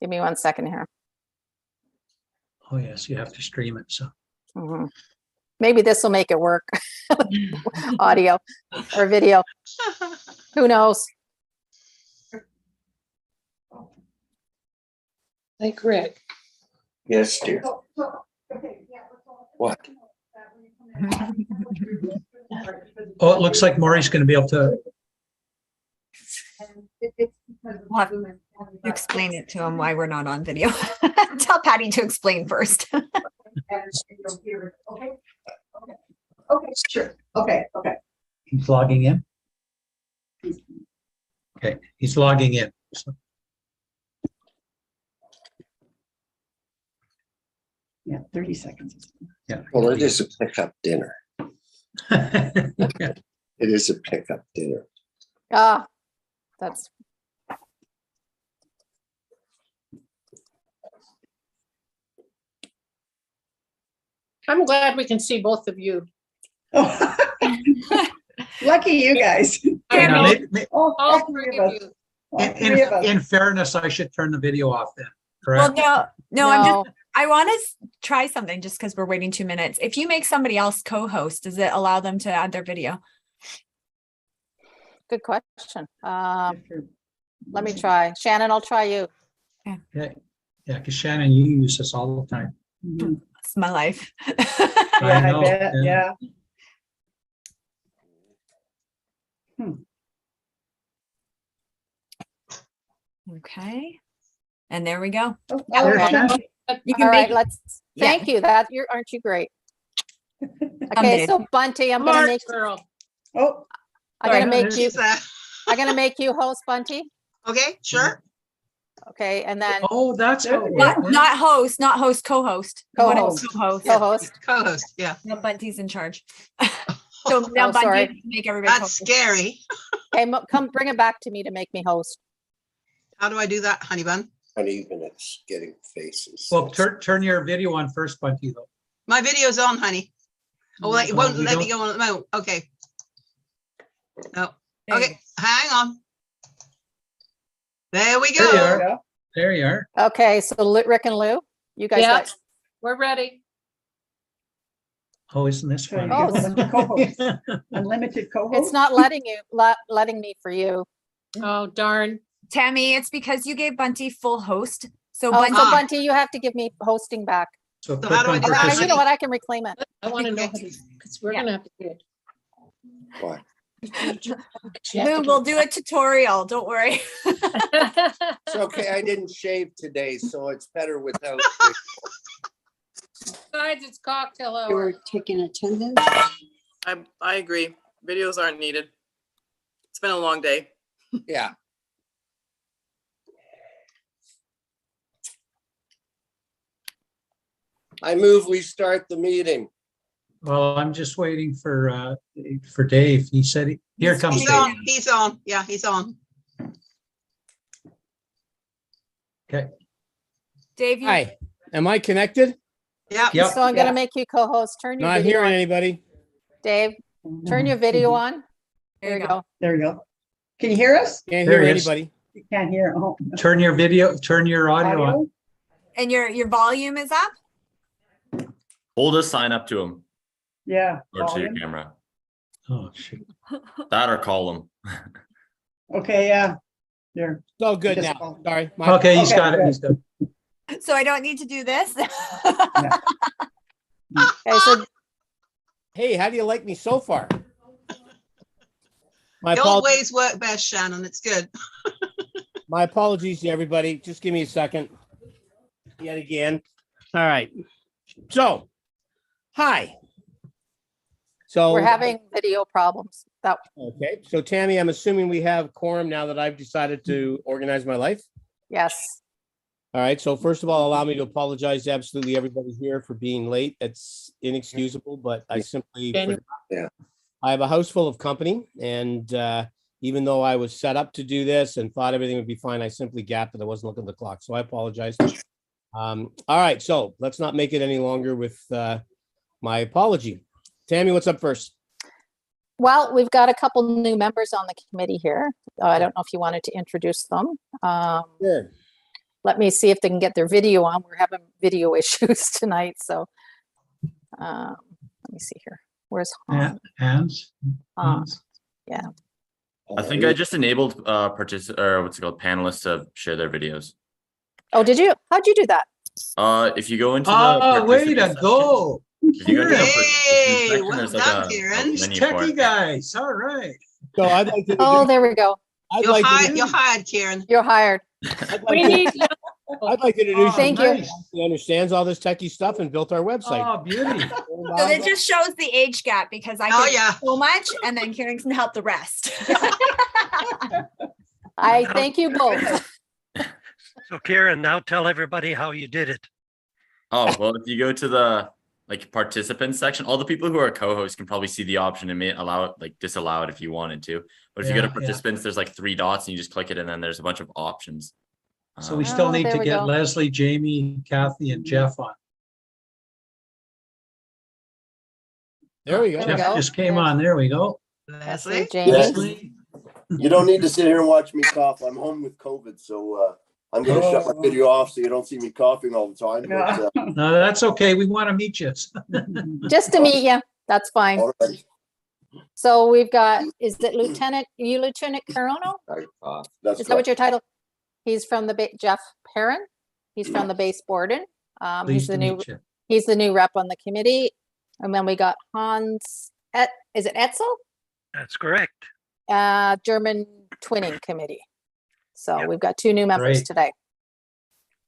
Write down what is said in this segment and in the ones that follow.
Give me 1 second here. Oh, yes, you have to stream it, so. Maybe this will make it work. Audio or video. Who knows? Like Rick. Yes, dear. What? Oh, it looks like Maury's going to be able to. We'll have to explain it to him why we're not on video. Tell Patty to explain first. Okay, sure. Okay. He's logging in. Okay, he's logging in. So, Yeah, 30 seconds. yeah. Well, it is a pickup dinner. Yeah. It is a pickup dinner. Ah, that's I'm glad we can see both of you. Oh. Lucky you guys. I know. Oh, All all three three of of us. you. All three of us. In fairness, I should turn the video off then, Well, correct? no, I want to try something just because we're waiting 2 minutes. If you make somebody else co-host, does it allow them to add their video? good question. Let me try. Shannon, I'll try you. Yeah, because Shannon, you use this all the time. Mhm. It's my life. Yeah, I know, bet. yeah. Yeah. Okay. And there we go. Oh, Yeah, there's okay. Shannon. You All can right, make let's thank you. Aren't you great? Okay, days. so Bunty, I'm gonna Smart make girl. Oh, I'm gonna Sorry, make there's- you Who's that? I'm gonna make you host, Bunty. Okay, sure. Okay, and then Oh, that's how it Yeah. works. not host, co-host. You want it Co-host. Co-host. co-host. Co-host, yeah. Now Bunty's in charge. So now Oh, Bunty sorry. can make everybody That's co-host. scary. Okay, come bring it back to me to make me host. How do I do that, honey bun? Uneven, it's getting faces. Well, turn your video on first, Bunty, though. My video's on, honey. Oh, wait, it won't we let me don't- go on at the moment. Okay. No, There you okay, hang on. There we There you go. are. yeah. There you are. Okay, so Rick and Lou, you guys Yeah. got We're ready. Oh, isn't this So you fun? Oh, get a bunch of co-hosts. Unlimited co-hosts. it's not letting me for you. Oh, darn. Tammy, it's because you gave Bunty full host. So Oh, Bunty, so Bunty, you have to give me hosting back. So So click how do I on do that? You participate. know what? I can reclaim it. I want to know because we're Yeah. gonna have to do it. What? Lou, we'll do a tutorial. Don't worry. It's okay, I didn't shave today, so it's better without. Besides, it's cocktail You were hour. taking attendance? I agree. Videos aren't needed. It's been a long day. Yeah. I move we start the meeting. Well, I'm just waiting for Dave. He said, here comes He's Dave. on, he's on. Yeah, he's on. Okay. Dave, you, Hi, am I connected? Yeah. Yep. So I'm gonna Yeah. make you co-host. Turn your Not video hearing on. anybody. Dave, turn your video on. there you go. There you go. Can you hear us? Can't There hear he is. anybody. You can't hear. Oh. Turn your video, turn your audio on. Audio? And your volume is up? Hold a sign up to him Yeah. or to your volume. camera. Oh, shoot. That or call him. Okay, yeah. There. It's all good Just now. call. Sorry. My- Okay, he's Okay, got it. good. He's good. So I don't need to do this? Okay, so Hey, how do you like me so far? My, The old apol- ways work best, Shannon. It's good. my apologies to everybody. Just give me a second. Yet again. All right. So, hi. So we're having video problems. That Okay. So Tammy, I'm assuming we have quorum now that I've decided to organize my life. yes. All right. So first of all, allow me to apologize to absolutely everybody here for being late. It's inexcusable, but I simply Daniel. Yeah. I have a house full of company, and even though I was set up to do this and thought everything would be fine, I simply gapped and I wasn't looking at the clock. So I apologize. All right. So let's not make it any longer with my apology. Tammy, what's up first? Well, we've got a couple new members on the committee here. I don't know if you wanted to introduce them. Sure. let me see if they can get their video on. We're having video issues tonight, so. Let me see here. Where's Han? Hands? Hans. I think I just enabled or what's it called, panelists to share their videos. Oh, did you? How'd you do that? If you go into the Oh, way participant to section- go. If you go into the Hey, participant section, well there's done, like a Kieran. These menu for techie it. guys, all right. So I'd like to. Oh, there we go. I'd You're like hired, to, you're hired, Kieran. You're hired. I'd We like to, need, I'd like to introduce Oh, Thank you. nice. He understands all this techie stuff and built our website. Oh, beauty. So it just shows the age gap because I Oh, can yeah. so much and then Kieran can help the rest. I thank you both. So Karen, now tell everybody how you did it. Oh, well, if you go to the like participants section, all the people who are co-hosts can probably see the option and may allow it, like disallow it if you wanted to. But if you go to Yeah, yeah. participants, there's like 3 dots and you just click it and then there's a bunch of options. So we Um, still Oh, need there to we get go. Leslie, Jamie, Kathy, and Jeff on. There we go. There we Jeff go. just came on. There we go. Leslie? Jamie. Leslie. You don't need to sit here and watch me cough. I'm home with COVID, so I'm gonna shut my video off so you don't see me coughing all the time. But, No, that's okay. We want to meet you. Just to meet you. That's fine. all right. So we've got, is it Lieutenant Carono? That's Is that what correct. your title? He's from the, Jeff Perrin. He's from the base Borden. He's Pleased the to new, meet you. he's the new rep on the committee. And then we got Hans, is it Etzel? That's correct. German Twinning Committee. So Yep. we've got 2 new members Great. today.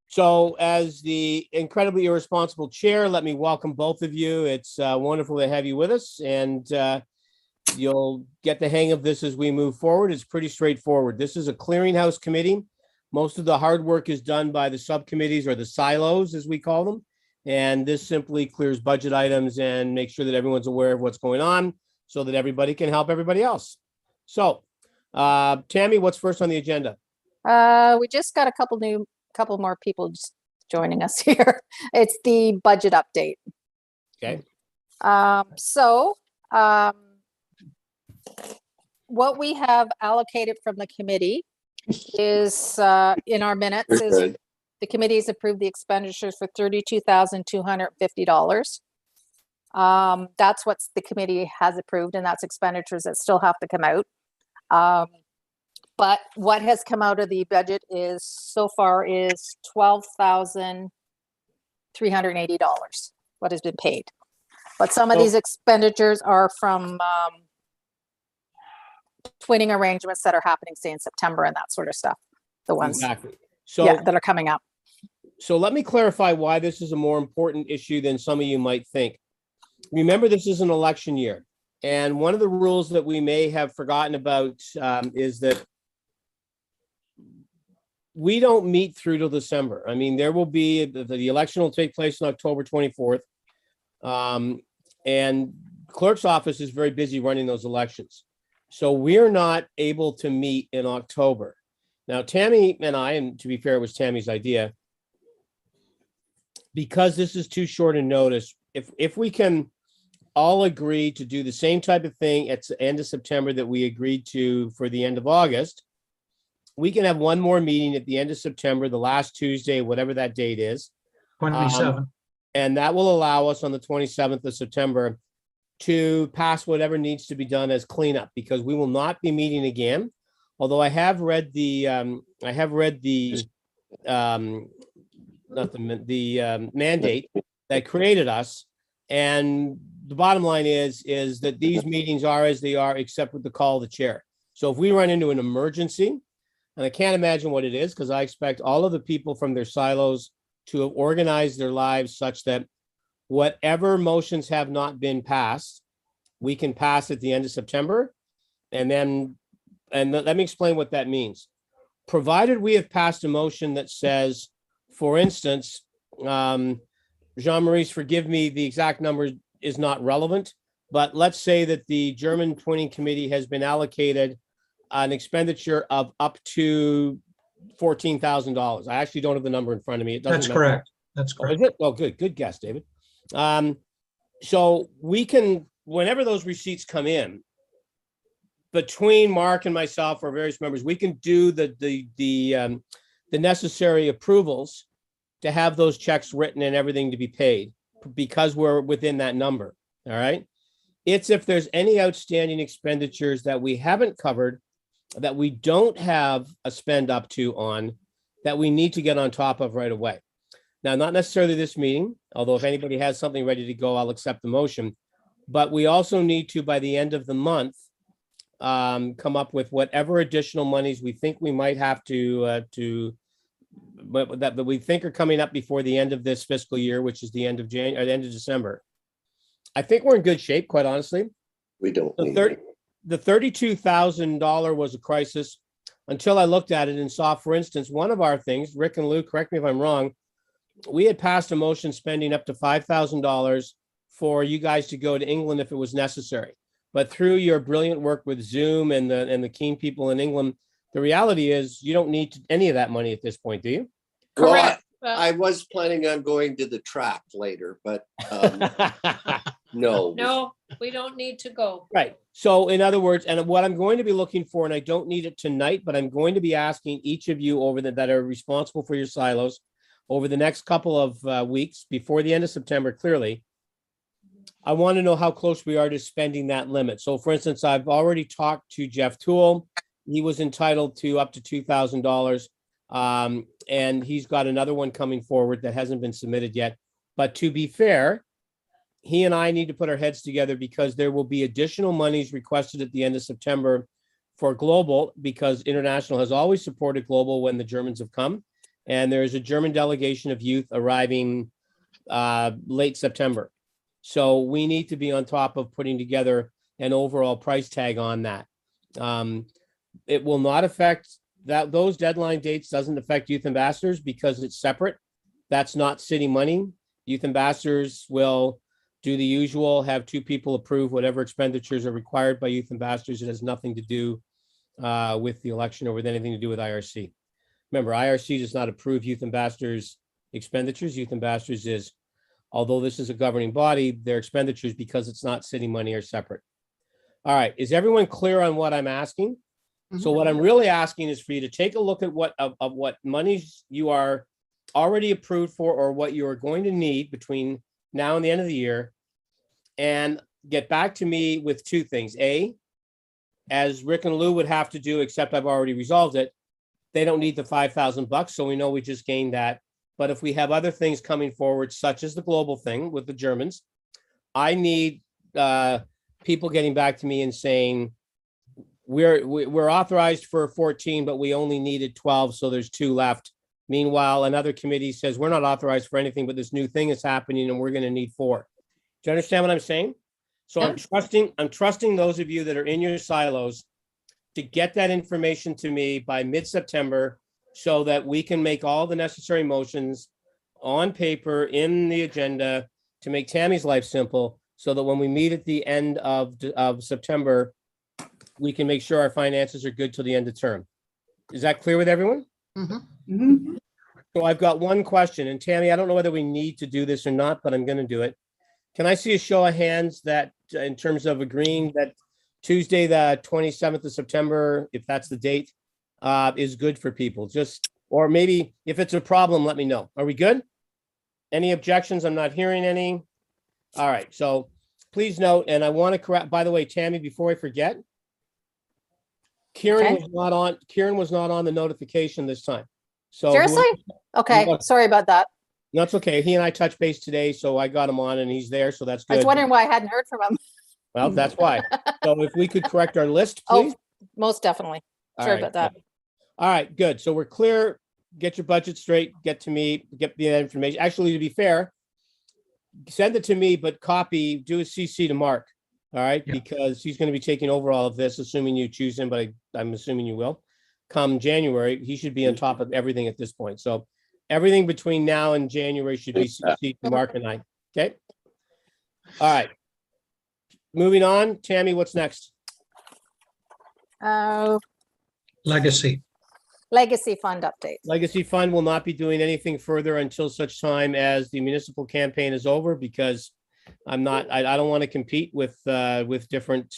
So as the incredibly irresponsible chair, let me welcome both of you. It's wonderful to have you with us, and you'll get the hang of this as we move forward. It's pretty straightforward. This is a clearinghouse committee. Most of the hard work is done by the subcommittees, or the silos, as we call them. And this simply clears budget items and makes sure that everyone's aware of what's going on so that everybody can help everybody else. So, Tammy, what's first on the agenda? We just got a couple more people just joining us here. It's the budget update. Okay. What we have allocated from the committee is in our minutes is Good. the committee has approved the expenditures for $32,250. That's what the committee has approved, and that's expenditures that still have to come out. But what has come out of the budget is so far is $12,380, what has been paid. But some of So- these expenditures are from twinning arrangements that are happening, say in September and that sort of stuff. The ones, Exactly. So, yeah, that are coming up. so let me clarify why this is a more important issue than some of you might think. Remember, this is an election year. And one of the rules that we may have forgotten about is that we don't meet through till December. I mean, there will be, the election will take place on October 24th. And clerk's office is very busy running those elections. So we're not able to meet in October. Now, Tammy and I, and to be fair, it was Tammy's idea, because this is too short a notice, if we can all agree to do the same type of thing at the end of September that we agreed to for the end of August, we can have one more meeting at the end of September, the last Tuesday, whatever that date is. 27. And that will allow us on the 27th of September to pass whatever needs to be done as cleanup, because we will not be meeting again. Although I have read the mandate that created us. And the bottom line is that these meetings are as they are, except with the call of the chair. So if we run into an emergency, and I can't imagine what it is, because I expect all of the people from their silos to have organized their lives such that whatever motions have not been passed, we can pass at the end of September. And let me explain what that means. Provided we have passed a motion that says, for instance, Jean-Maurice, forgive me, the exact number is not relevant, but let's say that the German Twinning Committee has been allocated an expenditure of up to $14,000. I actually don't have the number in front of me. It doesn't That's matter. correct. That's Oh, correct. is it? Oh, good guess, David. So we can, whenever those receipts come in, between Mark and myself or various members, we can do the the necessary approvals to have those checks written and everything to be paid because we're within that number. All right. It's if there's any outstanding expenditures that we haven't covered, that we don't have a spend up to on, that we need to get on top of right away. Now, not necessarily this meeting, although if anybody has something ready to go, I'll accept the motion. But we also need to, by the end of the month, come up with whatever additional monies we think we might have that we think are coming up before the end of this fiscal year, which is the end of January or the end of December. I think we're in good shape, quite honestly. We don't. The $32,000 was a crisis until I looked at it and saw, for instance, one of our things, Rick and Lou, correct me if I'm wrong, we had passed a motion spending up to $5,000 for you guys to go to England if it was necessary. But through your brilliant work with Zoom and the keen people in England, the reality is you don't need any of that money at this point, do you? Correct. I was planning on going to the track later, but no. No, we don't need to go. Right. So in other words, and what I'm going to be looking for, and I don't need it tonight, but I'm going to be asking each of you that are responsible for your silos over the next couple of weeks before the end of September, clearly, I want to know how close we are to spending that limit. So for instance, I've already talked to Jeff Toole. He was entitled to up to $2,000. And he's got another one coming forward that hasn't been submitted yet. But to be fair, he and I need to put our heads together because there will be additional monies requested at the end of September for Global, because International has always supported Global when the Germans have come. And there's a German delegation of youth arriving late September. So we need to be on top of putting together an overall price tag on that. It will not affect that. Those deadline dates doesn't affect youth ambassadors because it's separate. That's not city money. Youth ambassadors will do the usual, have two people approve whatever expenditures are required by youth ambassadors. It has nothing to do with the election or with anything to do with IRC. Remember, IRC does not approve youth ambassadors' expenditures. Youth ambassadors is, although this is a governing body, their expenditures, because it's not city money, are separate. All right, is everyone clear on what I'm asking? So what I'm really asking is for you to take a look at what monies you are already approved for or what you are going to need between now and the end of the year, and get back to me with two things. A, as Rick and Lou would have to do, except I've already resolved it, they don't need the $5,000, so we know we just gained that. But if we have other things coming forward, such as the global thing with the Germans, I need people getting back to me and saying, we're authorized for 14, but we only needed 12, so there's 2 left. Meanwhile, another committee says we're not authorized for anything, but this new thing is happening and we're going to need 4. Do you understand what I'm saying? So Yeah. I'm trusting those of you that are in your silos to get that information to me by mid-September so that we can make all the necessary motions on paper in the agenda to make Tammy's life simple, so that when we meet at the end of September, we can make sure our finances are good till the end of term. Is that clear with everyone? Mhm. So I've got one question, and Tammy, I don't know whether we need to do this or not, but I'm going to do it. Can I see a show of hands that in terms of agreeing that Tuesday, the 27th of September, if that's the date, is good for people? Just, or maybe if it's a problem, let me know. Are we good? Any objections? I'm not hearing any. All right. So please note, and I want to correct, by the way, Tammy, before I forget, Kieran Okay. was not on the notification this time. So Seriously? Okay, was- sorry about that. that's okay. He and I touched base today, so I got him on and he's there. So that's I was good. wondering why I hadn't heard from him. Well, that's why. So if we could correct our list, Oh, please. most definitely. All Sorry right, about that. good. All right, good. So we're clear. Get your budget straight. Get to me. Get the information. Actually, to be fair, send it to me, but do a CC to Mark. All right, Yeah. because he's going to be taking over all of this, assuming you choose him, but I'm assuming you will. Come January, he should be on top of everything at this point. So everything between now and January should be CC to Mark and I. Okay. All right. Moving on, Tammy, what's next? Legacy. Legacy fund update. Legacy Fund will not be doing anything further until such time as the municipal campaign is over, because I don't want to compete with different,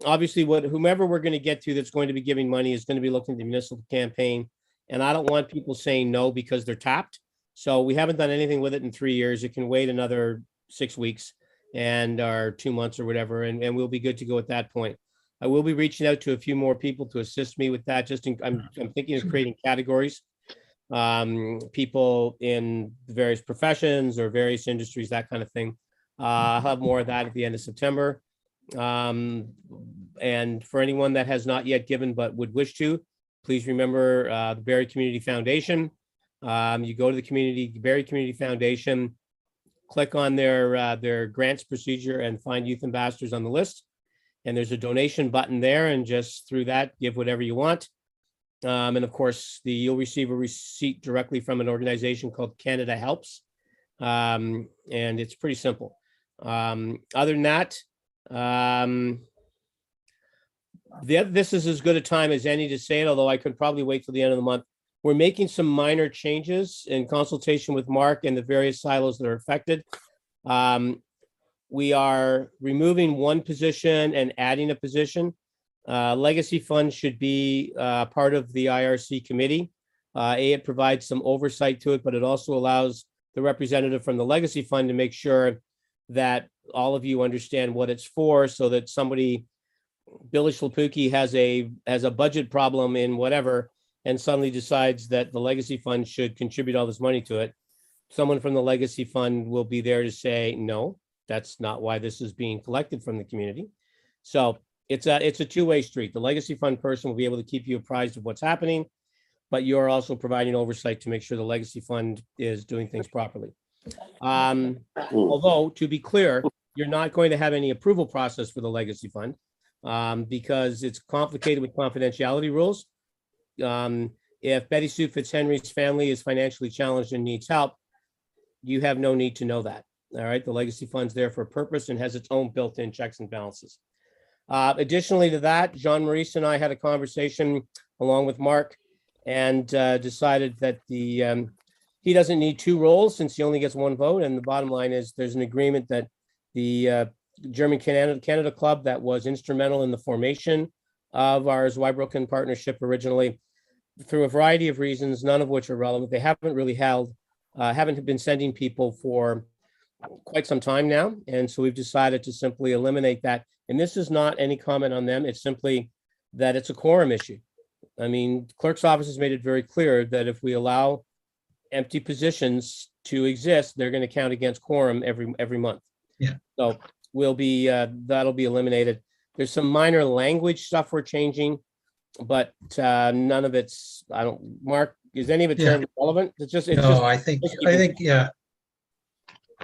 obviously whomever we're going to get to that's going to be giving money is going to be looking at the municipal campaign And I don't want people saying no because they're tapped. So we haven't done anything with it in 3 years. It can wait another 6 weeks or 2 months or whatever, and we'll be good to go at that point. I will be reaching out to a few more people to assist me with that. I'm thinking of creating categories. People in various professions or various industries, that kind of thing. I'll have more of that at the end of September. And for anyone that has not yet given but would wish to, please remember the Barrie Community Foundation. You go to the Barrie Community Foundation, click on their grants procedure and find youth ambassadors on the list. And there's a donation button there, and just through that, give whatever you want. And of course, you'll receive a receipt directly from an organization called Canada Helps. And it's pretty simple. Other than that, this is as good a time as any to say it, although I could probably wait till the end of the month. We're making some minor changes in consultation with Mark and the various silos that are affected. We are removing one position and adding a position. Legacy Fund should be part of the IRC committee. It provides some oversight to it, but it also allows the representative from the Legacy Fund to make sure that all of you understand what it's for, so that somebody, Billy Schlapuki has a budget problem in whatever, and suddenly decides that the Legacy Fund should contribute all this money to it. Someone from the Legacy Fund will be there to say, no, that's not why this is being collected from the community. So it's a two-way street. The Legacy Fund person will be able to keep you apprised of what's happening, but you're also providing oversight to make sure the Legacy Fund is doing things properly. Although, to be clear, you're not going to have any approval process for the Legacy Fund because it's complicated with confidentiality rules. If Betty Sue Fitzhenry's family is financially challenged and needs help, you have no need to know that. All right, the Legacy Fund's there for a purpose and has its own built-in checks and balances. Additionally to that, Jean Maurice and I had a conversation along with Mark and decided that he doesn't need 2 roles since he only gets 1 vote. And the bottom line is there's an agreement that the German Canada Club that was instrumental in the formation of our Zweibrücken partnership originally, through a variety of reasons, none of which are relevant. They haven't really haven't been sending people for quite some time now. And so we've decided to simply eliminate that. And this is not any comment on them. It's simply that it's a quorum issue. I mean, clerk's office has made it very clear that if we allow empty positions to exist, they're going to count against quorum every month. Yeah. So that'll be eliminated. There's some minor language stuff we're changing, but none of it's, Mark, is any of it terribly relevant? I think, yeah.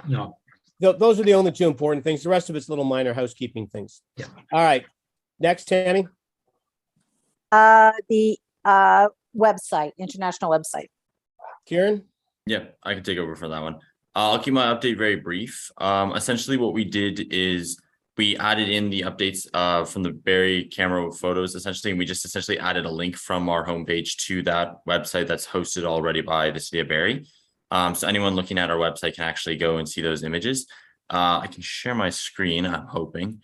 No. Those are the only 2 important things. The rest of it's little minor housekeeping things. Yeah. All right. Next, Tammy. The website, international website. Kieran? Yeah, I can take over for that one. I'll keep my update very brief. Essentially what we did is we added in the updates from the Barrie camera photos, essentially, and we just essentially added a link from our homepage to that website that's hosted already by the city of Barrie. So anyone looking at our website can actually go and see those images. I can share my screen, I'm hoping.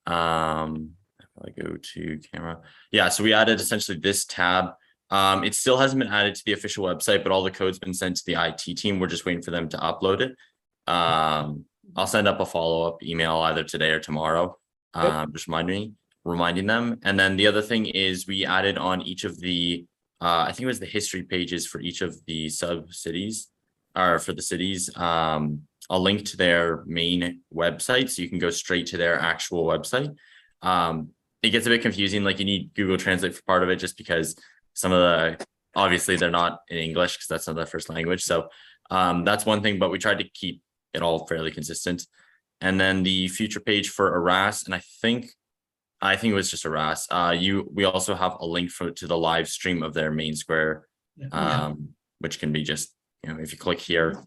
If I go to camera. Yeah, so we added essentially this tab. It still hasn't been added to the official website, but all the code's been sent to the IT team. We're just waiting for them to upload it. I'll send up a follow-up email either today or tomorrow, just reminding them. And then the other thing is we added on each of the, I think it was the history pages for each of the sub-cities, or for the cities, a link to their main website, so you can go straight to their actual website. It gets a bit confusing, like you need Google Translate for part of it, just because some of the, obviously they're not in English because that's not their first language. So that's one thing, but we tried to keep it all fairly consistent. And then the future page for Arras, and I think it was just Arras. We also have a link to the live stream of their main square, which can be just, if you click here,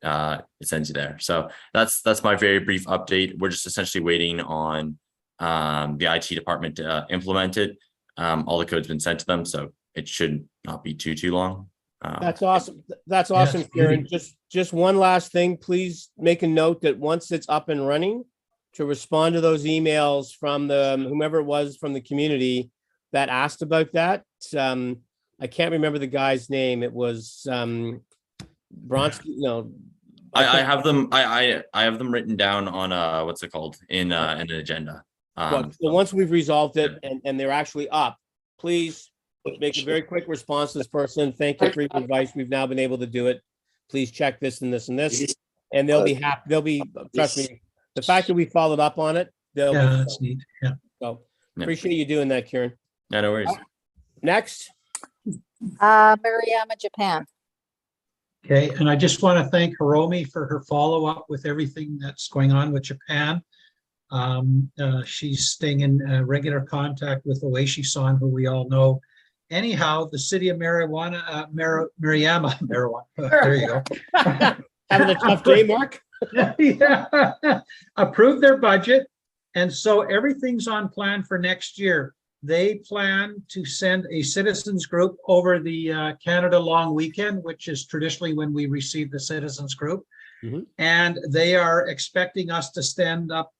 it sends you there. So that's my very brief update. We're just essentially waiting on the IT department to implement it. All the code's been sent to them, so it should not be too long. That's awesome. That's awesome, Kieran. Just one last thing, please make a note that once it's up and running, to respond to those emails from whomever it was from the community that asked about that. I can't remember the guy's name. It was Bronski. No, I have them. I have them written down on what's it called in an agenda. Well, so once we've resolved it and they're actually up, please make a very quick response to this person. Thank you for your advice. We've now been able to do it. Please check this and this and this, and they'll be happy. They'll be, trust me, the fact that we followed up on it, they'll Yeah, be. that's neat. Yeah. So Yeah. appreciate you doing that, Kieran. Yeah, no worries. Next. Maruyama, Japan. Okay, and I just want to thank Hiromi for her follow-up with everything that's going on with Japan. She's staying in regular contact with Oishi-san, who we all know. Anyhow, the city of Maruyama, there you go. Having a tough day, Mark? Yeah. Approved their budget. And so everything's on plan for next year. They plan to send a citizens group over the Canada Long Weekend, which is traditionally when we receive the citizens group. And they are expecting us to stand up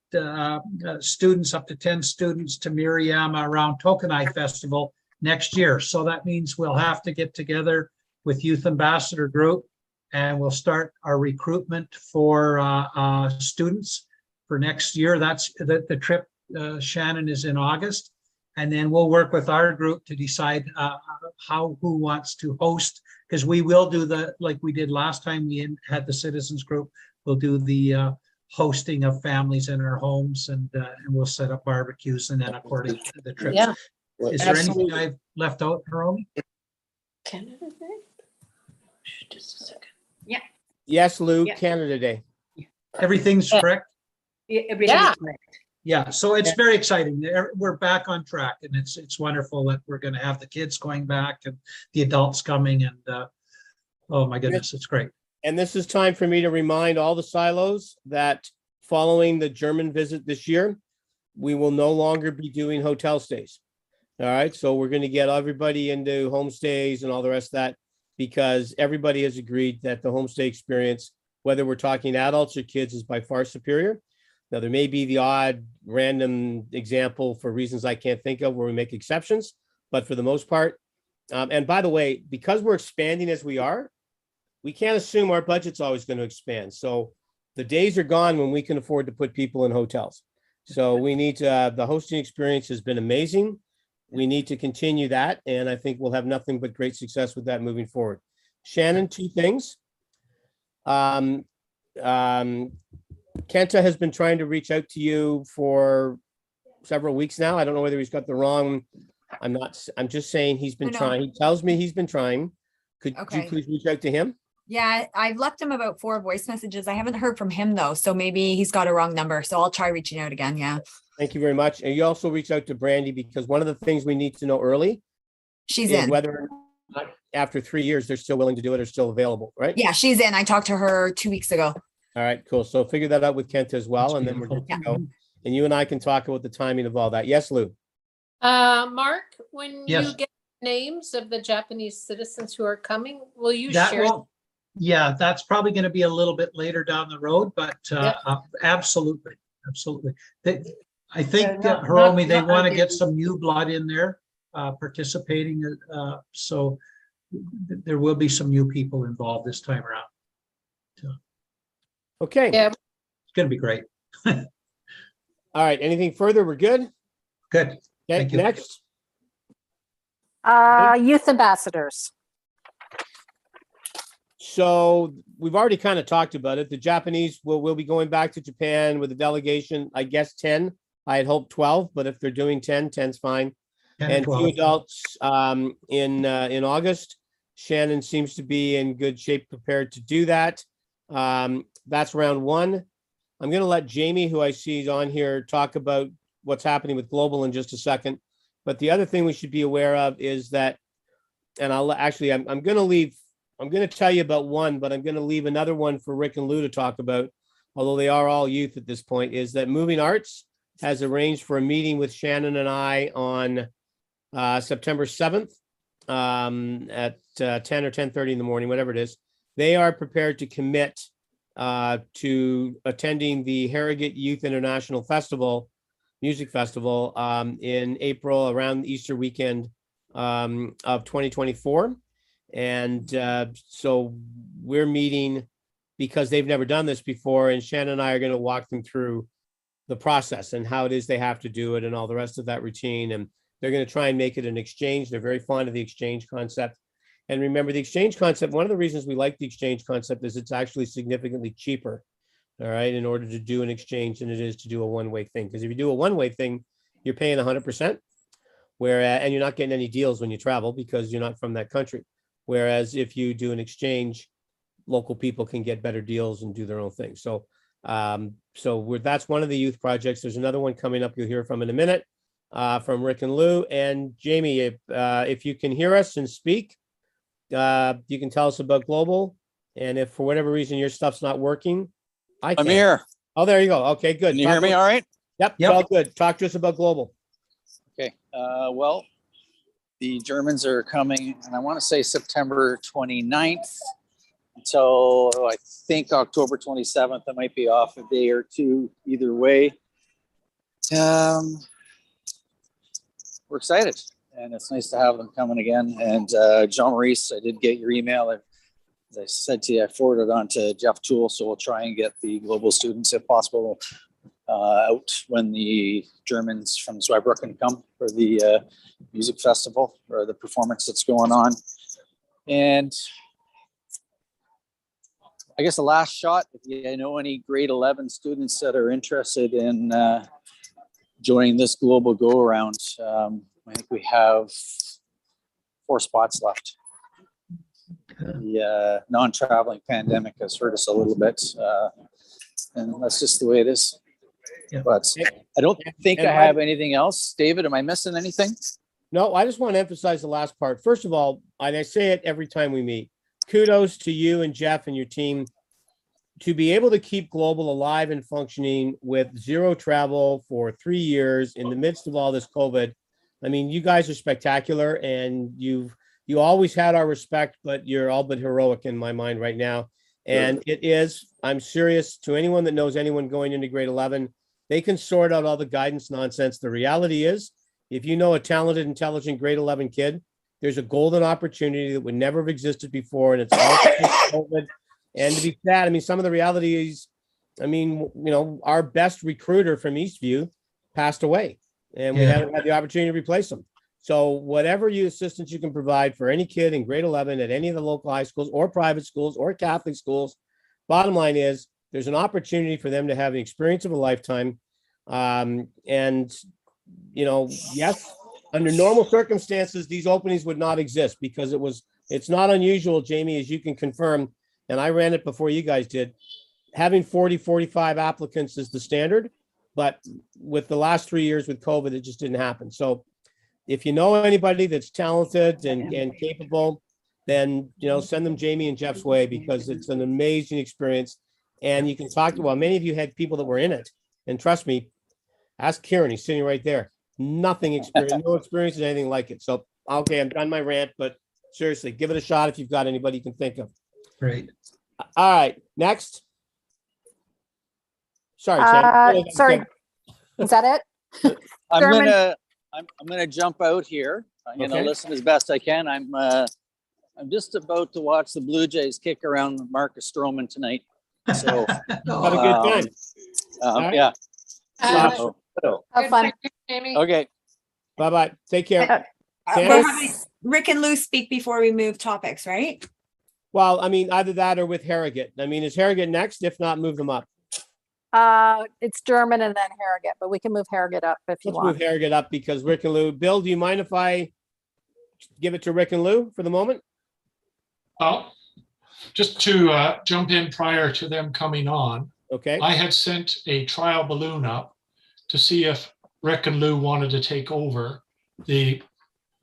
students, up to 10 students to Maruyama around Tokanai Festival next year. So that means we'll have to get together with Youth Ambassador Group and we'll start our recruitment for students for next year. That's the trip, Shannon, is in August. And then we'll work with our group to decide who wants to host, because we will do like we did last time we had the citizens group, we'll do the hosting of families in our homes and we'll set up barbecues and then according to the trips. Yeah. Is there anything I've left out, Hiromi? Canada Day? Just a second. Yes, Lou, Yeah. Canada Day. Everything's correct? Everything's Yeah. correct. Yeah, so it's very exciting. We're back on track and it's wonderful that we're going to have the kids going back and the adults coming and oh my goodness, it's great. And this is time for me to remind all the silos that following the German visit this year, we will no longer be doing hotel stays. All right, so we're going to get everybody into homestays and all the rest of that because everybody has agreed that the homestay experience, whether we're talking adults or kids, is by far superior. Now, there may be the odd random example for reasons I can't think of where we make exceptions, but for the most part, and by the way, because we're expanding as we are, we can't assume our budget's always going to expand. So the days are gone when we can afford to put people in hotels. So we need to, the hosting experience has been amazing. We need to continue that. And I think we'll have nothing but great success with that moving forward. Shannon, two things. Kenta has been trying to reach out to you for several weeks now. I don't know whether he's got the wrong, I'm just saying he's been trying. He tells me he's been trying. Could you please reach out to him? Yeah, I've left him about 4 voice messages. I haven't heard from him though. So maybe he's got a wrong number. So I'll try reaching out again. Yeah. Thank you very much. And you also reach out to Brandy because one of the things we need to know early She's is in. whether or not after 3 years, they're still willing to do it or still available, right? Yeah, she's in. I talked to her 2 weeks ago. All right, cool. So figure that out with Kent as well, That's and then we're good to beautiful. go. And you and I can talk about the timing of all that. Yes, Lou? Mark, when Yes. you get names of the Japanese citizens who are coming, will you That share? will, yeah, that's probably going to be a little bit later down the road, but absolutely, absolutely. I think, Yeah, Hiromi, they not want to ideally. get some new blood in there participating. So there will be some new people involved this time around. Okay. Yeah. It's going to be great. All right. Anything further? We're good? Good. Okay, Thank you. next. Youth ambassadors. So we've already kind of talked about it. The Japanese will be going back to Japan with a delegation, I guess 10. I had hoped 12, but if they're doing 10, 10's fine. 10 And 12. 2 adults in August. Shannon seems to be in good shape prepared to do that. That's round 1. I'm going to let Jamie, who I see is on here, talk about what's happening with Global in just a second. But the other thing we should be aware of is that, and I'm going to tell you about one, but I'm going to leave another one for Rick and Lou to talk about, although they are all youth at this point, is that Moving Arts has arranged for a meeting with Shannon and I on September 7th at 10 or 10:30 in the morning, whatever it is. They are prepared to commit to attending the Harrogate Youth International Festival, Music Festival in April around Easter weekend of 2024. And so we're meeting because they've never done this before. And Shannon and I are going to walk them through the process and how it is they have to do it and all the rest of that routine. And they're going to try and make it an exchange. They're very fond of the exchange concept. And remember, the exchange concept, one of the reasons we like the exchange concept is it's actually significantly cheaper, all right, in order to do an exchange than it is to do a one-way thing. Because if you do a one-way thing, you're paying 100%, and you're not getting any deals when you travel because you're not from that country. Whereas if you do an exchange, local people can get better deals and do their own thing. So, that's one of the youth projects. There's another one coming up you'll hear from in a minute, from Rick and Lou. And Jamie, if you can hear us and speak, you can tell us about Global. And if for whatever reason your stuff's not working, I'm here. Oh, there you go. Okay, good. Can you hear me all right? Yep. All good. Talk to us about Global. Okay. Well, the Germans are coming, and I want to say September 29th until I think October 27th. I might be off a day or two either way. We're excited, and it's nice to have them coming again. And Jean Maurice, I did get your email. As I said to you, I forwarded on to Jeff Toole, so we'll try and get the Global students, if possible, out when the Germans from Zweibrücken come for the music festival or the performance that's going on. And I guess the last shot, if you know any grade 11 students that are interested in joining this global go around, I think we have 4 spots left. The non-traveling pandemic has hurt us a little bit, and that's just the way it is. Yeah. But I don't think I have anything else. David, am I missing anything? No, I just want to emphasize the last part. First of all, and I say it every time we meet, kudos to you and Jeff and your team to be able to keep Global alive and functioning with zero travel for 3 years in the midst of all this COVID. I mean, you guys are spectacular, and you always had our respect, but you're all but heroic in my mind right now. And it is, I'm serious, to anyone that knows anyone going into grade 11, they can sort out all the guidance nonsense. The reality is, if you know a talented, intelligent grade 11 kid, there's a golden opportunity that would never have existed before. And it's all COVID. And to be sad, I mean, some of the reality is, I mean, our best recruiter from Eastview passed away, and we haven't had the opportunity to replace him. So whatever assistance you can provide for any kid in grade 11 at any of the local high schools or private schools or Catholic schools, bottom line is there's an opportunity for them to have the experience of a lifetime. Yes, under normal circumstances, these openings would not exist because it's not unusual, Jamie, as you can confirm, and I ran it before you guys did. Having 40, 45 applicants is the standard, but with the last 3 years with COVID, it just didn't happen. So if you know anybody that's talented and capable, then, send them Jamie and Jeff's way, because it's an amazing experience. And you can talk to, many of you had people that were in it, and trust me, ask Kieran, he's sitting right there. No experience in anything like it. So, okay, I'm done my rant, but seriously, give it a shot if you've got anybody you can think of. Great. All right, next. Sorry, sorry. Is that it? I'm gonna jump out here. I'm gonna listen as best I can. I'm just about to watch the Blue Jays kick around Marcus Stroman tonight. So have a good time. Yeah. Have fun. Okay. Bye-bye. Take care. We're having Rick and Lou speak before we move topics, right? Well, I mean, either that or with Harrogate. I mean, is Harrogate next? If not, move them up. It's German and then Harrogate, but we can move Harrogate up if you want. Let's move Harrogate up because Rick and Lou. Bill, do you mind if I give it to Rick and Lou for the moment? Just to jump in prior to them coming on. Okay. I had sent a trial balloon up to see if Rick and Lou wanted to take over the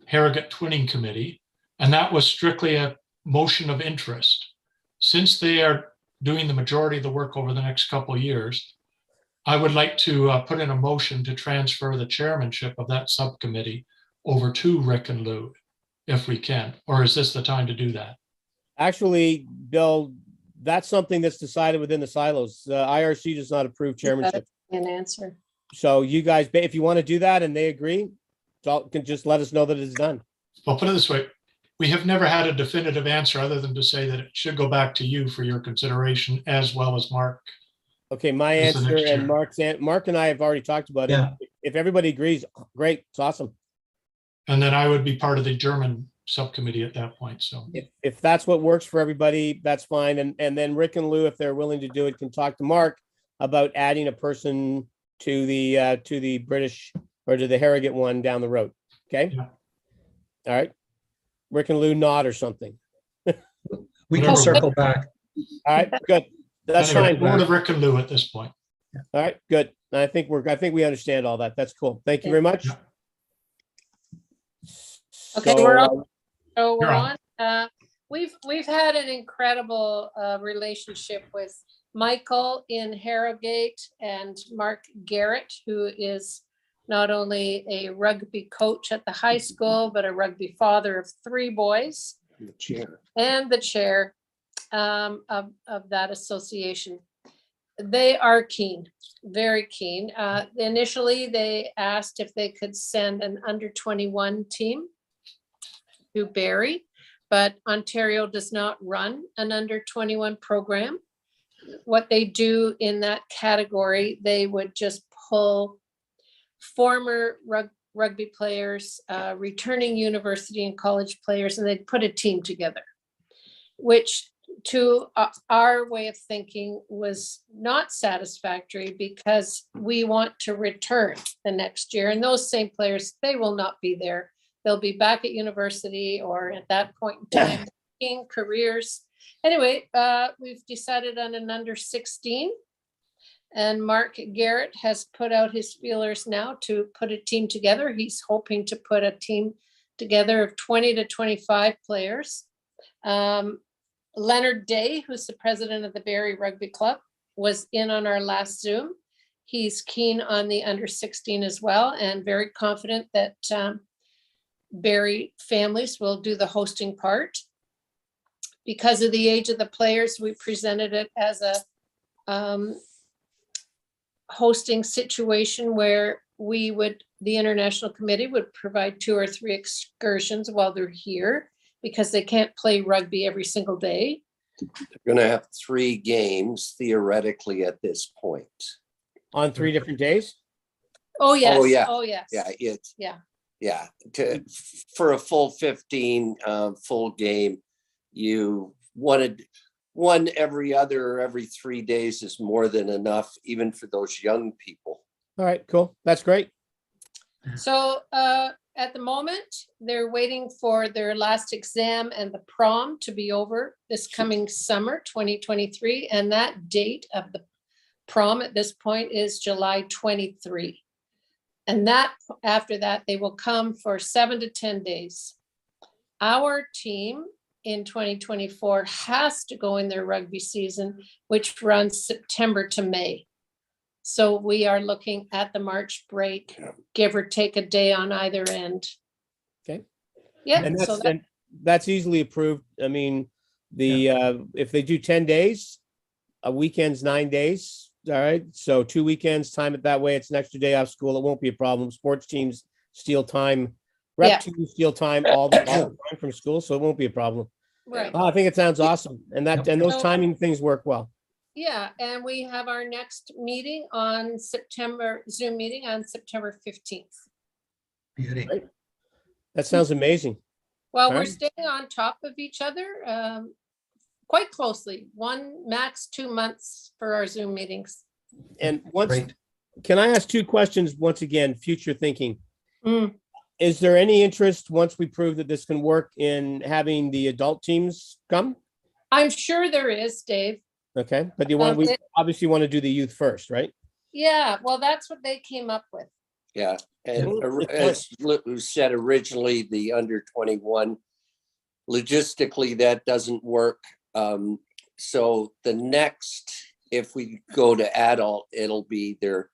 Harrogate Twinning Committee, and that was strictly a motion of interest. Since they are doing the majority of the work over the next couple of years, I would like to put in a motion to transfer the chairmanship of that subcommittee over to Rick and Lou, if we can. Or is this the time to do that? Actually, Bill, that's something that's decided within the silos. IRC does not approve chairmanship. An answer. So you guys, if you want to do that and they agree, can just let us know that it's done. I'll put it this way. We have never had a definitive answer other than to say that it should go back to you for your consideration as well as Mark. Okay, my As the answer next and chair. Mark and I have already talked about it. Yeah. If everybody agrees, great, it's awesome. And then I would be part of the German subcommittee at that point. So If that's what works for everybody, that's fine. And then Rick and Lou, if they're willing to do it, can talk to Mark about adding a person to the British or to the Harrogate one down the road. Okay. Yeah. All right. Rick and Lou nod or something. We can circle back. All right, good. That's anyway, fine. Board of Rick and Lou at this point. All right, good. I think we understand all that. That's cool. Thank you very much. Yeah. Okay, So, we're on. So we're You're on. on. We've had an incredible relationship with Michael in Harrogate and Mark Garrett, who is not only a rugby coach at the high school, but a rugby father of 3 boys The chair. and the chair of that association. They are keen, very keen. Initially, they asked if they could send an under 21 team to Barrie, but Ontario does not run an under 21 program. What they do in that category, they would just pull former rugby players, returning university and college players, and they'd put a team together, which to our way of thinking was not satisfactory because we want to return the next year. And those same players, they will not be there. They'll be back at university or at that point in time, making careers. Anyway, we've decided on an under 16. And Mark Garrett has put out his feelers now to put a team together. He's hoping to put a team together of 20 to 25 players. Leonard Day, who's the president of the Barrie Rugby Club, was in on our last Zoom. He's keen on the under 16 as well and very confident that Barrie families will do the hosting part. Because of the age of the players, we presented it as a hosting situation where the international committee would provide 2 or 3 excursions while they're here because they can't play rugby every single day. They're gonna have 3 games theoretically at this point. On 3 different days? Oh, yes. Oh, yeah. Oh, yes. Yeah, it's, Yeah. yeah, for a full 15 full game, you wanted one every 3 days is more than enough, even for those young people. All right, cool. That's great. So at the moment, they're waiting for their last exam and the prom to be over this coming summer, 2023. And that date of the prom at this point is July 23. And that after that, they will come for 7 to 10 days. Our team in 2024 has to go in their rugby season, which runs September to May. So we are looking at the March break, give or take a day on either end. Okay. Yeah. And So that's easily approved. I mean, if they do 10 days, a weekend's 9 days. All right. So 2 weekends, time it that way. It's an extra day off school. It won't be a problem. Sports teams steal time. Rep teams steal time all the time from school. So it won't be a problem. right. Oh, I think it sounds awesome. And those timing things work well. Yeah. And we have our next meeting on Zoom meeting on September 15th. Beauty. Right. That sounds amazing. Well, All we're right. staying on top of each other quite closely, 1 max 2 months for our Zoom meetings. And Great. can I ask 2 questions once again, future thinking? Mm. Is there any interest, once we prove that this can work, in having the adult teams come? I'm sure there is, Dave. Okay, but we obviously want to do the youth first, right? Yeah, well, that's what they came up with. Yeah, and Yeah. as Lou said originally, the under 21, logistically, that doesn't work. So the next, if we go to adult, it'll be their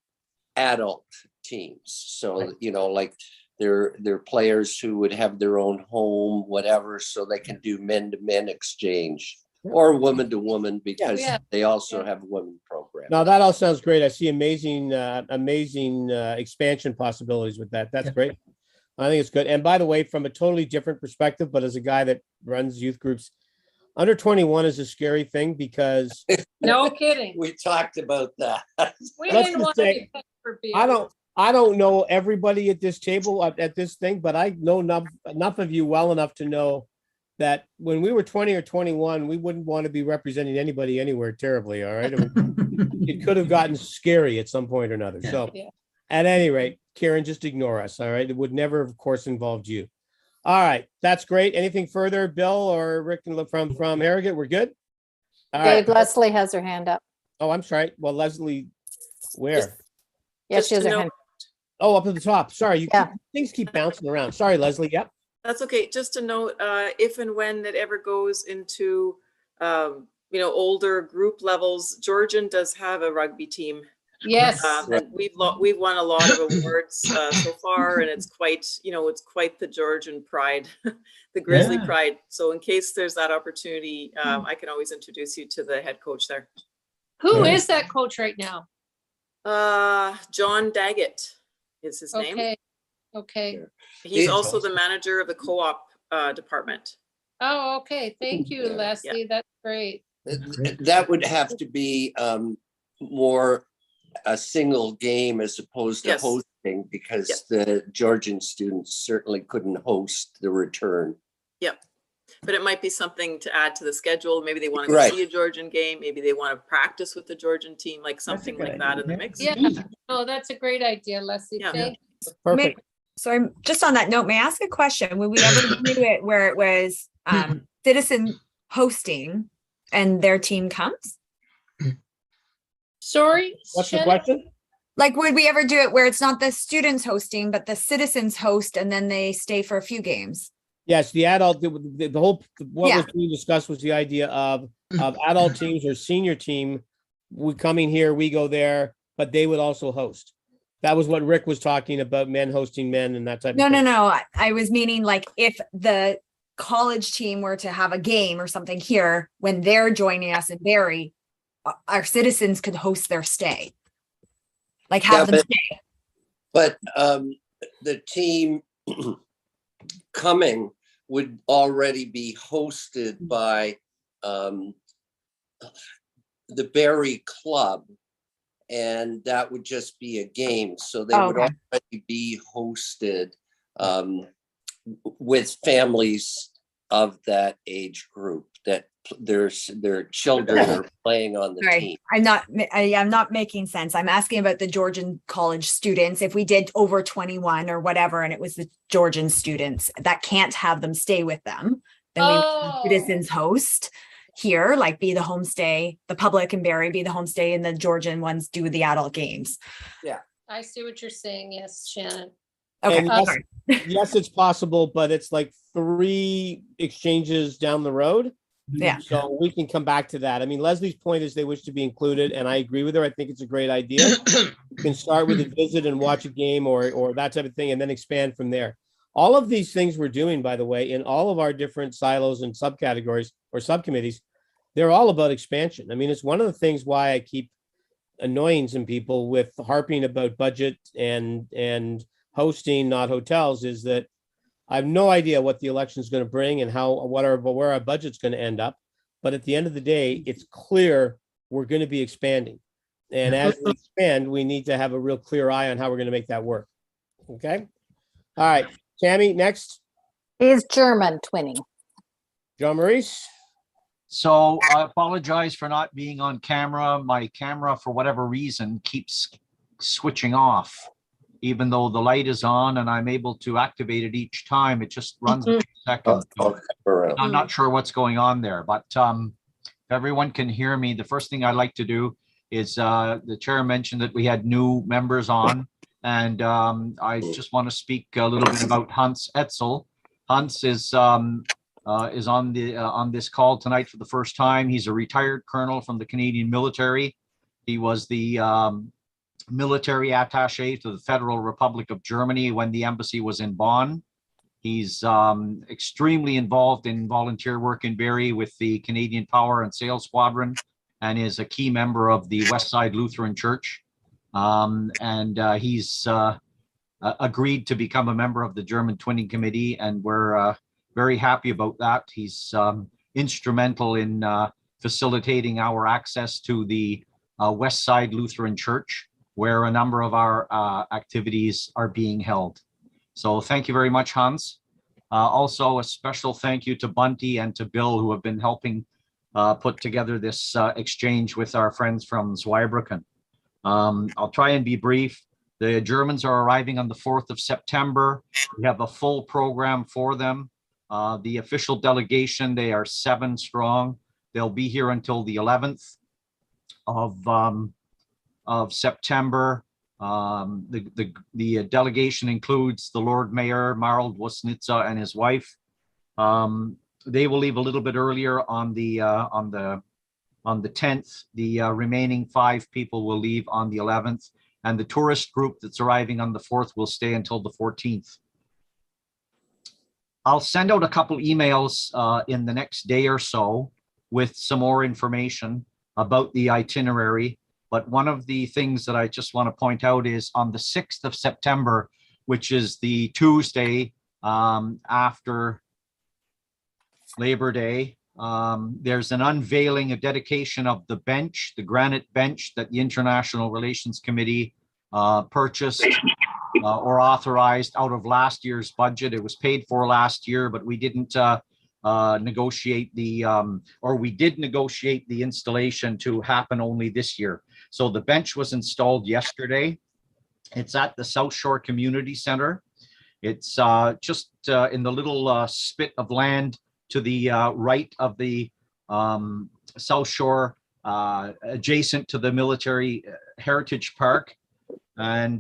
adult teams. So, like they're players who would have their own home, whatever, so they can do men-to-men exchange or woman-to-woman because they also have a women program. Now that all sounds great. I see amazing expansion possibilities with that. That's great. I think it's good. And by the way, from a totally different perspective, but as a guy that runs youth groups, under 21 is a scary thing because No kidding. We talked about that. We let's didn't just want to say, be picked for beer. I don't know everybody at this table at this thing, but I know enough of you well enough to know that when we were 20 or 21, we wouldn't want to be representing anybody anywhere terribly. All right. I mean, it could have gotten scary at some point or another. So Yeah. at any rate, Karen, just ignore us. All right. It would never, of course, involved you. All right. That's great. Anything further, Bill or Rick from Harrogate? We're good. All right. Dave, Leslie has her hand up. Oh, I'm sorry. Well, Leslie, where? Yeah, she has her to hand. Oh, up at the top. Sorry. Yeah. Things keep bouncing around. Sorry, Leslie. Yep. That's okay. Just to note, if and when it ever goes into, older group levels, Georgian does have a rugby team. Yes. And we've won a lot of awards so far, and it's quite the Georgian pride, the Grizzly Yeah. pride. So in case there's that opportunity, I can always introduce you to the head coach there. Who is that coach right now? John Daggett is his name. Okay. He's Yeah. also the manager of the co-op department. Oh, okay. Thank you, Leslie. That's great. That would have to be more a single game as opposed to Yes. hosting, because Yes. the Georgian students certainly couldn't host the return. Yep. But it might be something to add to the schedule. Maybe they want to Right. see a Georgian game. Maybe they want to practice with the Georgian team, like something good like that idea. in the mix. Yeah. Oh, that's a great idea, Leslie. Yeah. Thank Perfect. So I'm just on that note, may I ask a question? Would we ever do it where it was citizen hosting and their team comes? Sorry. What's the Shannon? question? Like, would we ever do it where it's not the students hosting, but the citizens host and then they stay for a few games? Yes, the adult, the whole, what Yeah. was being discussed was the idea of adult teams or senior team. We coming here, we go there, but they would also host. That was what Rick was talking about, men hosting men and that type of No, thing. no. I was meaning like if the college team were to have a game or something here, when they're joining us in Barrie, our citizens could host their stay. Like have them stay. But the team coming would already be hosted by the Barrie Club, and that would just be a game. So they would Okay. already be hosted with families of that age group that their children are playing on the Sorry, team. I'm not making sense. I'm asking about the Georgian college students. If we did over 21 or whatever, and it was the Georgian students that can't have them stay with them, then we Oh. citizens host here, like be the homestay, the public in Barrie be the homestay, and the Georgian ones do the adult games. I see what you're saying. Yes, Shannon. Okay. And yes, it's possible, but it's like 3 exchanges down the road. Yeah. So we can come back to that. I mean, Leslie's point is they wish to be included, and I agree with her. I think it's a great idea. You can start with a visit and watch a game or that type of thing, and then expand from there. All of these things we're doing, by the way, in all of our different silos and subcategories or subcommittees, they're all about expansion. I mean, it's one of the things why I keep annoying some people with harping about budget and hosting, not hotels, is that I have no idea what the election is going to bring and where our budget's going to end up. But at the end of the day, it's clear we're going to be expanding. And as we expand, we need to have a real clear eye on how we're going to make that work. Okay. All right. Tammy, next. Is German twinning. Jean Maurice. So I apologize for not being on camera. My camera, for whatever reason, keeps switching off. Even though the light is on and I'm able to activate it each time, it just runs a few seconds. So I'm not sure what's going on there, but if everyone can hear me, the first thing I'd like to do is the chair mentioned that we had new members on, and I just want to speak a little bit about Hans Etzel. Hans is on this call tonight for the first time. He's a retired colonel from the Canadian military. He was the military attaché to the Federal Republic of Germany when the embassy was in Bonn. He's extremely involved in volunteer work in Barrie with the Canadian Power and Sail Squadron, and is a key member of the West Side Lutheran Church. He's agreed to become a member of the German Twinning Committee, and we're very happy about that. He's instrumental in facilitating our access to the West Side Lutheran Church, where a number of our activities are being held. So thank you very much, Hans. Also, a special thank you to Bunty and to Bill, who have been helping put together this exchange with our friends from Zweibrücken. I'll try and be brief. The Germans are arriving on the 4th of September. We have a full program for them. The official delegation, they are 7 strong. They'll be here until the 11th of September. The delegation includes the Lord Mayor, Marl Wosnitza, and his wife. They will leave a little bit earlier on the 10th. The remaining 5 people will leave on the 11th, and the tourist group that's arriving on the 4th will stay until the 14th. I'll send out a couple emails in the next day or so with some more information about the itinerary. But one of the things that I just want to point out is on the 6th of September, which is the Tuesday after Labor Day, there's an unveiling, a dedication of the bench, the granite bench that the International Relations Committee purchased or authorized out of last year's budget. It was paid for last year, but we didn't negotiate we did negotiate the installation to happen only this year. So the bench was installed yesterday. It's at the South Shore Community Center. It's just in the little spit of land to the right of the South Shore, adjacent to the Military Heritage Park, and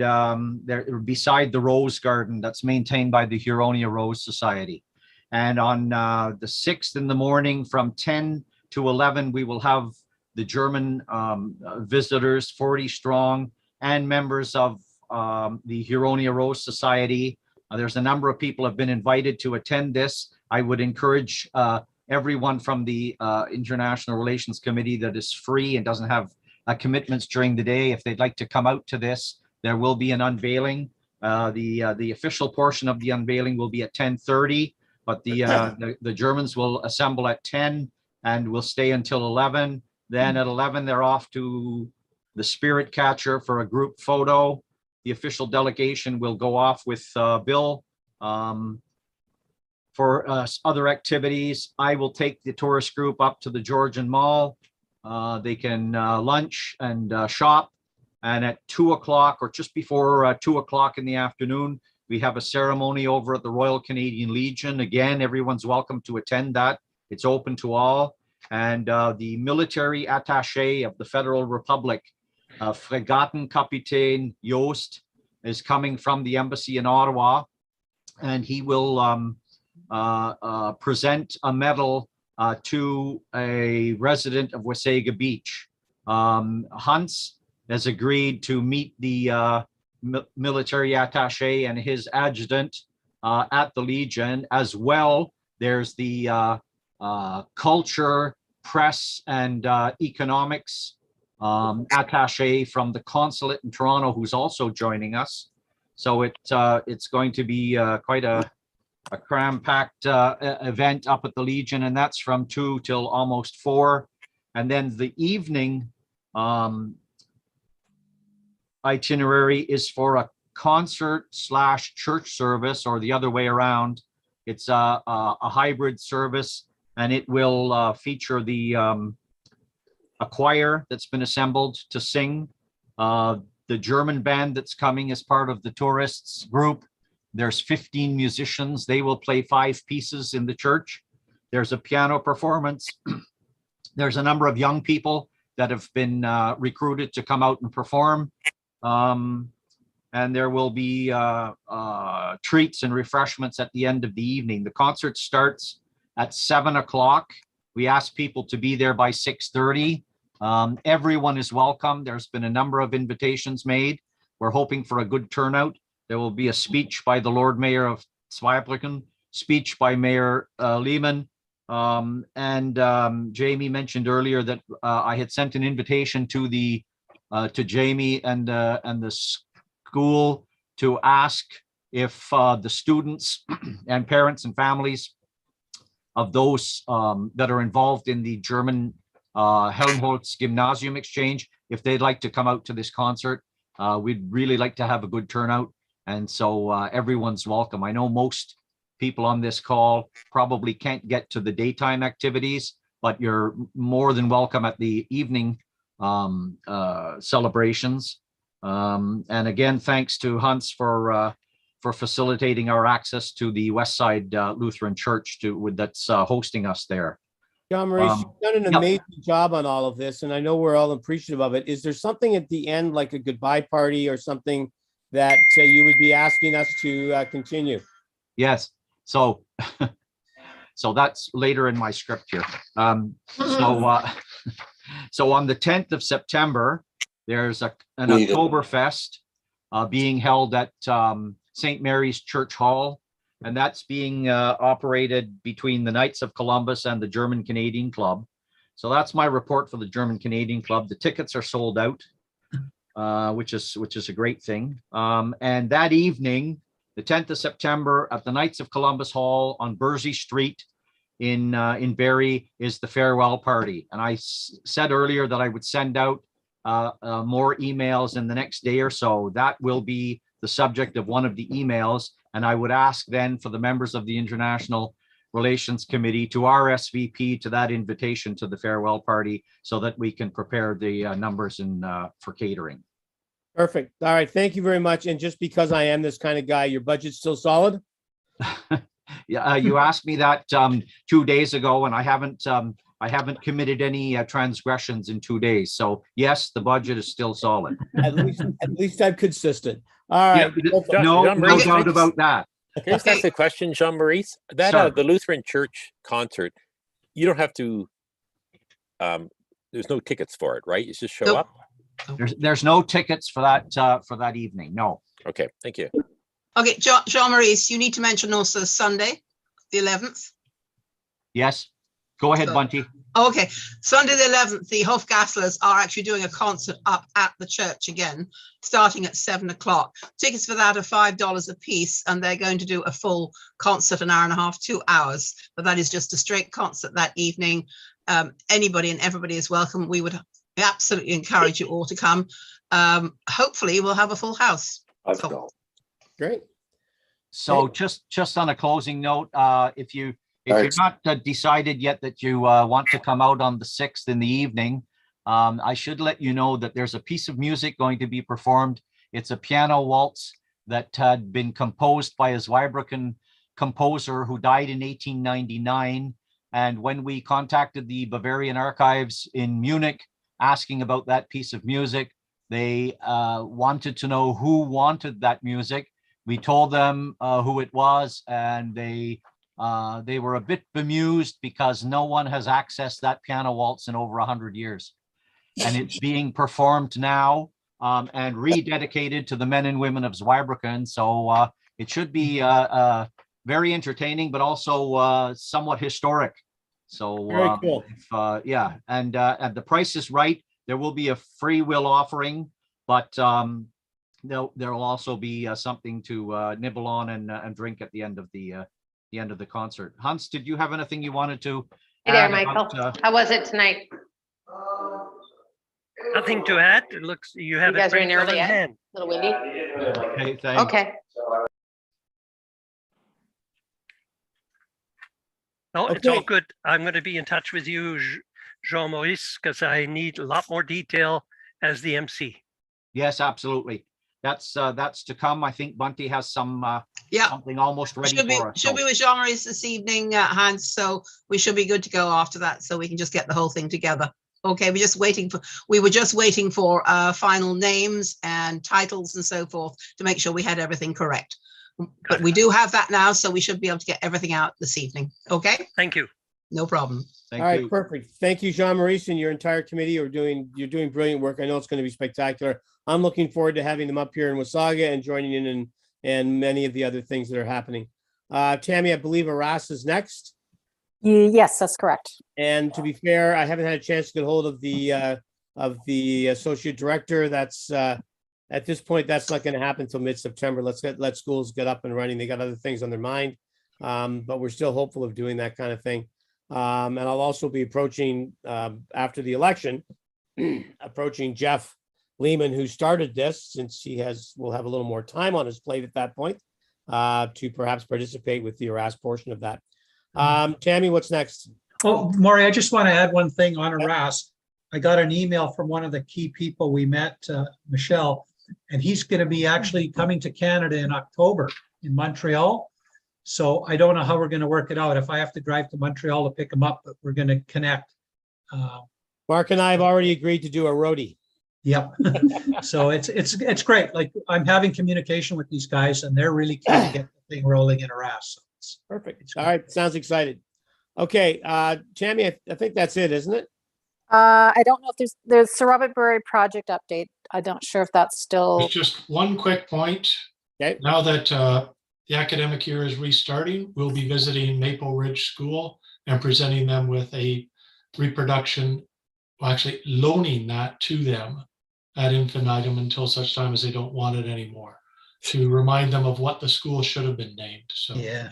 they're beside the Rose Garden that's maintained by the Huronia Rose Society. And on the 6th in the morning from 10 to 11, we will have the German visitors, 40 strong, and members of the Huronia Rose Society. There's a number of people have been invited to attend this. I would encourage everyone from the International Relations Committee that is free and doesn't have commitments during the day, if they'd like to come out to this. There will be an unveiling. The official portion of the unveiling will be at 10:30, but the Germans will assemble at 10 and will stay until 11. Then at 11, they're off to the Spirit Catcher for a group photo. The official delegation will go off with Bill for other activities. I will take the tourist group up to the Georgian Mall. They can lunch and shop. And at 2 o'clock or just before 2 o'clock in the afternoon, we have a ceremony over at the Royal Canadian Legion. Again, everyone's welcome to attend that. It's open to all. And the military attaché of the Federal Republic, Fregattenkapitän Joost, is coming from the embassy in Ottawa, and he will present a medal to a resident of Wasaga Beach. Hans has agreed to meet the military attaché and his adjutant at the Legion. As well, there's the culture, press, and economics attaché from the consulate in Toronto, who's also joining us. So it's going to be quite a cram-packed event up at the Legion, and that's from 2 till almost 4. And then the evening itinerary is for a concert/church service, or the other way around. It's a hybrid service, and it will feature a choir that's been assembled to sing. The German band that's coming as part of the tourists group. There's 15 musicians. They will play 5 pieces in the church. There's a piano performance. There's a number of young people that have been recruited to come out and perform. And there will be treats and refreshments at the end of the evening. The concert starts at 7 o'clock. We ask people to be there by 6:30. Everyone is welcome. There's been a number of invitations made. We're hoping for a good turnout. There will be a speech by the Lord Mayor of Zweibrücken, speech by Mayor Lehman. Jamie mentioned earlier that I had sent an invitation to Jamie and the school to ask if the students and parents and families of those that are involved in the German Helmholtz Gymnasium exchange, if they'd like to come out to this concert. We'd really like to have a good turnout. And so everyone's welcome. I know most people on this call probably can't get to the daytime activities, but you're more than welcome at the evening celebrations. And again, thanks to Hans for facilitating our access to the West Side Lutheran Church that's hosting us there. John Maurice, you've done an amazing job on all of this, and I know we're all appreciative of it. Is there something at the end, like a goodbye party or something that you would be asking us to continue? Yes. So, so that's later in my script here. So on the 10th of September, there's an Oktoberfest being held at St. Mary's Church Hall, and that's being operated between the Knights of Columbus and the German Canadian Club. So that's my report for the German Canadian Club. The tickets are sold out, which is a great thing. And that evening, the 10th of September, at the Knights of Columbus Hall on Bursey Street in Barrie, is the farewell party. And I said earlier that I would send out more emails in the next day or so. That will be the subject of one of the emails. And I would ask then for the members of the International Relations Committee to RSVP to that invitation to the farewell party so that we can prepare the numbers for catering. Perfect. All right. Thank you very much. And just because I am this kind of guy, your budget's still solid? Yeah, you asked me that 2 days ago, and I haven't committed any transgressions in 2 days. So yes, the budget is still solid. At least I'm consistent. All right. Yeah, no doubt about that. Can I just ask a question, Jean Maurice? That the Lutheran Church concert, you don't have to. There's no tickets for it, right? You just show up. There's no tickets for that evening. No. Okay, thank you. Okay, Jean Maurice, you need to mention also Sunday, the 11th. Yes. Go ahead, Bunty. Okay, Sunday the 11th, the Hofgasslers are actually doing a concert up at the church again, starting at 7 o'clock. Tickets for that are $5 a piece, and they're going to do a full concert, an hour and a half, 2 hours. But that is just a straight concert that evening. Anybody and everybody is welcome. We would absolutely encourage you all to come. Hopefully, we'll have a full house. Great. So just on a closing note, if you're not decided yet that you want to come out on the 6th in the evening, I should let you know that there's a piece of music going to be performed. It's a piano waltz that had been composed by a Zweibrücken composer who died in 1899. And when we contacted the Bavarian Archives in Munich asking about that piece of music, they wanted to know who wanted that music. We told them who it was, and they were a bit bemused because no one has accessed that piano waltz in over 100 years. And it's being performed now and rededicated to the men and women of Zweibrücken. So it should be very entertaining, but also somewhat historic. So very cool. Yeah, and the price is right. There will be a free will offering, but there will also be something to nibble on and drink at the end of the concert. Hans, did you have anything you wanted to? Hey there, Michael. How was it tonight? Nothing to add. It looks you have You guys it are in pretty well early in yet? hand. A little windy? Okay, thanks. Okay. No, it's all good. I'm going to be in touch with you, Jean Maurice, because I need a lot more detail as the MC. Yes, absolutely. That's to come. I think Bunty has some something almost ready for us. Should be with Jean Maurice this evening, Hans. So we should be good to go after that. So we can just get the whole thing together. Okay, we were just waiting for final names and titles and so forth to make sure we had everything correct. But we do have that now, so we should be able to get everything out this evening. Okay. Thank you. No problem. All right, perfect. Thank you, Jean Maurice, and your entire committee. You're doing brilliant work. I know it's going to be spectacular. I'm looking forward to having them up here in Wasaga and joining in and many of the other things that are happening. Tammy, I believe Aras is next. Yes, that's correct. And to be fair, I haven't had a chance to get hold of the associate director. That's at this point, that's not going to happen until mid-September. Let schools get up and running. They got other things on their mind. But we're still hopeful of doing that kind of thing. And I'll also be approaching, after the election, approaching Jeff Lehman, who started this, since will have a little more time on his plate at that point, to perhaps participate with the Eras portion of that. Tammy, what's next? Oh, Maury, I just want to add one thing on Eras. I got an email from one of the key people we met, Michelle, and he's going to be actually coming to Canada in October in Montreal. So I don't know how we're going to work it out. If I have to drive to Montreal to pick him up, but we're going to connect. Mark and I have already agreed to do a roadie. Yep. So it's great. Like, I'm having communication with these guys, and they're really keen to get the thing rolling in Eras. So it's perfect. All right, sounds excited. Okay, Tammy, I think that's it, isn't it? I don't know if there's Sir Robert Burry project update. I'm not sure if that's still. There's just one quick point. Okay. Now that the academic year is restarting, we'll be visiting Maple Ridge School and presenting them with a reproduction, well, actually loaning that to them ad infinitum until such time as they don't want it anymore, to remind them of what the school should have been named. So yeah.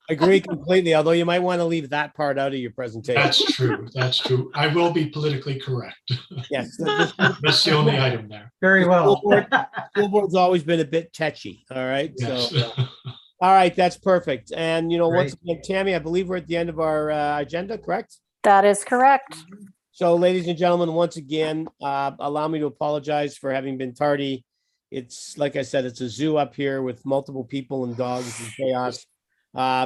Agree completely, although you might want to leave that part out of your presentation. That's true. That's true. I will be politically correct. Yes. That's the only item there. Very well. School board's always been a bit touchy. All right. Yes. So, all right, that's perfect. And once Great. again, Tammy, I believe we're at the end of our agenda, correct? That is correct. So, ladies and gentlemen, once again, allow me to apologize for having been tardy. It's like I said, it's a zoo up here with multiple people and dogs and chaos.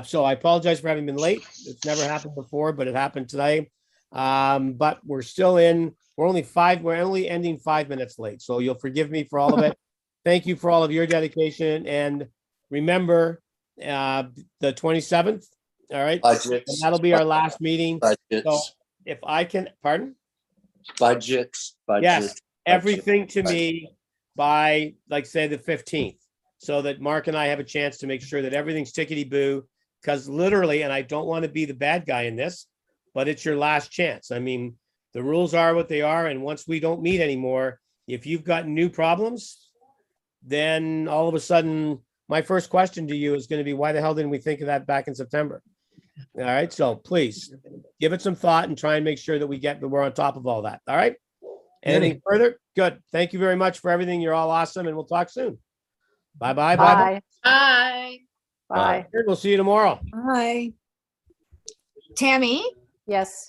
So I apologize for having been late. It's never happened before, but it happened today. But we're still in. We're only ending 5 minutes late. So you'll forgive me for all of it. Thank you for all of your dedication. And remember, the 27th. All right. Budgets. And that'll be our last meeting. Budgets. So if I can, pardon? Budgets. Yes, everything to me by, like, say, the 15th, so that Mark and I have a chance to make sure that everything's tickety-boo, because literally, and I don't want to be the bad guy in this, but it's your last chance. I mean, the rules are what they are, and once we don't meet anymore, if you've got new problems, then all of a sudden, my first question to you is going to be, why the hell didn't we think of that back in September? All right, so please give it some thought and try and make sure that we're on top of all that. All right. Anything further? Good. Thank you very much for everything. You're all awesome, and we'll talk soon. Bye-bye. Bye. Bye. Bye. We'll see you tomorrow. Bye. Tammy? Yes.